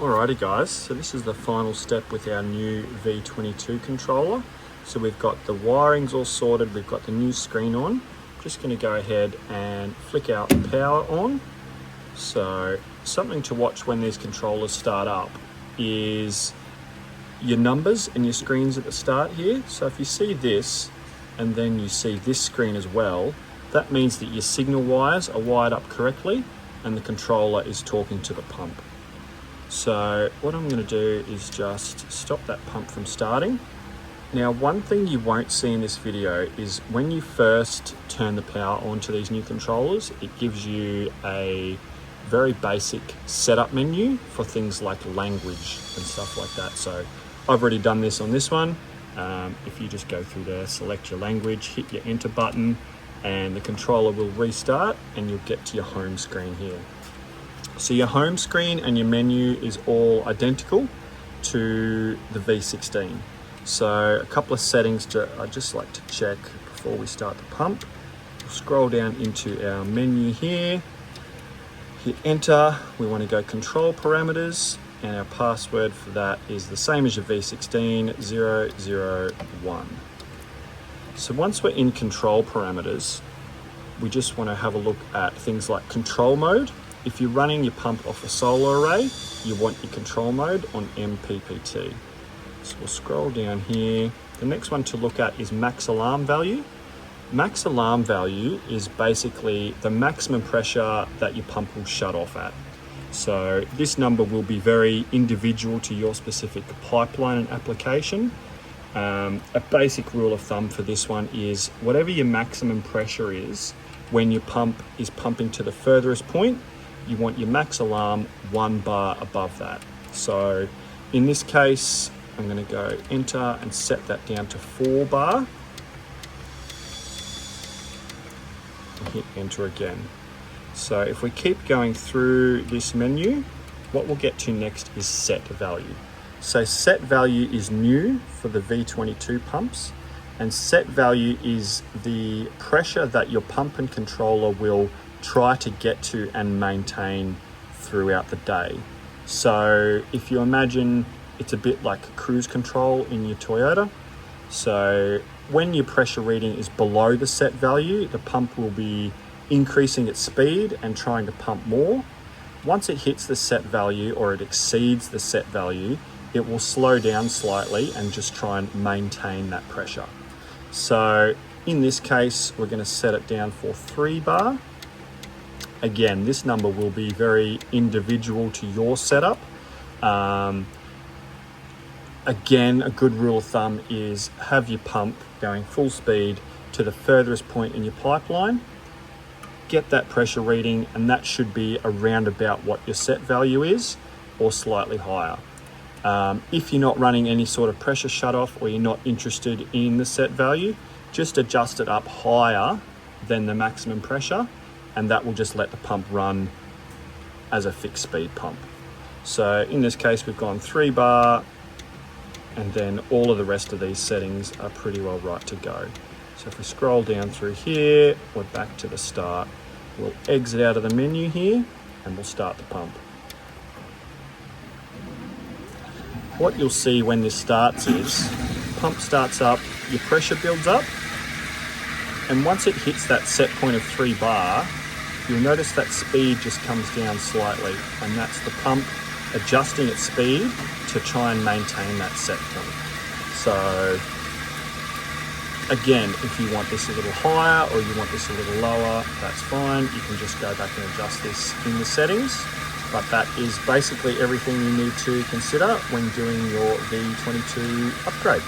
Alrighty guys, so this is the final step with our new V22 controller. So we've got the wirings all sorted, we've got the new screen on. Just going to go ahead and flick our power on. So something to watch when these controllers start up is your numbers and your screens at the start here. So if you see this and then you see this screen as well, that means that your signal wires are wired up correctly and the controller is talking to the pump. So what I'm going to do is just stop that pump from starting. Now, one thing you won't see in this video is when you first turn the power on to these new controllers, it gives you a very basic setup menu for things like language and stuff like that. So I've already done this on this one. If you just go through there, select your language, hit your enter button, and the controller will restart and you'll get to your home screen here. So your home screen and your menu is all identical to the V16. So a couple of settings I'd just like to check before we start the pump. We'll scroll down into our menu here, hit enter. We want to go control parameters, and our password for that is the same as your V16, 001. So once we're in control parameters, we just want to have a look at things like control mode. If you're running your pump off a solar array, you want your control mode on MPPT. So we'll scroll down here. The next one to look at is max alarm value. Max alarm value is basically the maximum pressure that your pump will shut off at. So this number will be very individual to your specific pipeline and application. A basic rule of thumb for this one is whatever your maximum pressure is, when your pump is pumping to the furthest point, you want your max alarm 1 bar above that. So in this case, I'm going to go enter and set that down to 4 bar. And hit enter again. So if we keep going through this menu, what we'll get to next is set value. So set value is new for the V22 pumps, and set value is the pressure that your pump and controller will try to get to and maintain throughout the day. So if you imagine it's a bit like cruise control in your Toyota. So when your pressure reading is below the set value, the pump will be increasing its speed and trying to pump more. Once it hits the set value or it exceeds the set value, it will slow down slightly and just try and maintain that pressure. So in this case, we're going to set it down for 3 bar. Again, this number will be very individual to your setup. Again, a good rule of thumb is have your pump going full speed to the furthest point in your pipeline, get that pressure reading, and that should be around about what your set value is or slightly higher. If you're not running any sort of pressure shutoff or you're not interested in the set value, just adjust it up higher than the maximum pressure, and that will just let the pump run as a fixed speed pump. So in this case, we've gone 3 bar, and then all of the rest of these settings are pretty well right to go. So if we scroll down through here, we're back to the start. We'll exit out of the menu here and we'll start the pump. What you'll see when this starts is, pump starts up, your pressure builds up, and once it hits that set point of 3 bar, you'll notice that speed just comes down slightly, and that's the pump adjusting its speed to try and maintain that set point. So again, if you want this a little higher or you want this a little lower, that's fine. You can just go back and adjust this in the settings. But that is basically everything you need to consider when doing your V22 upgrade.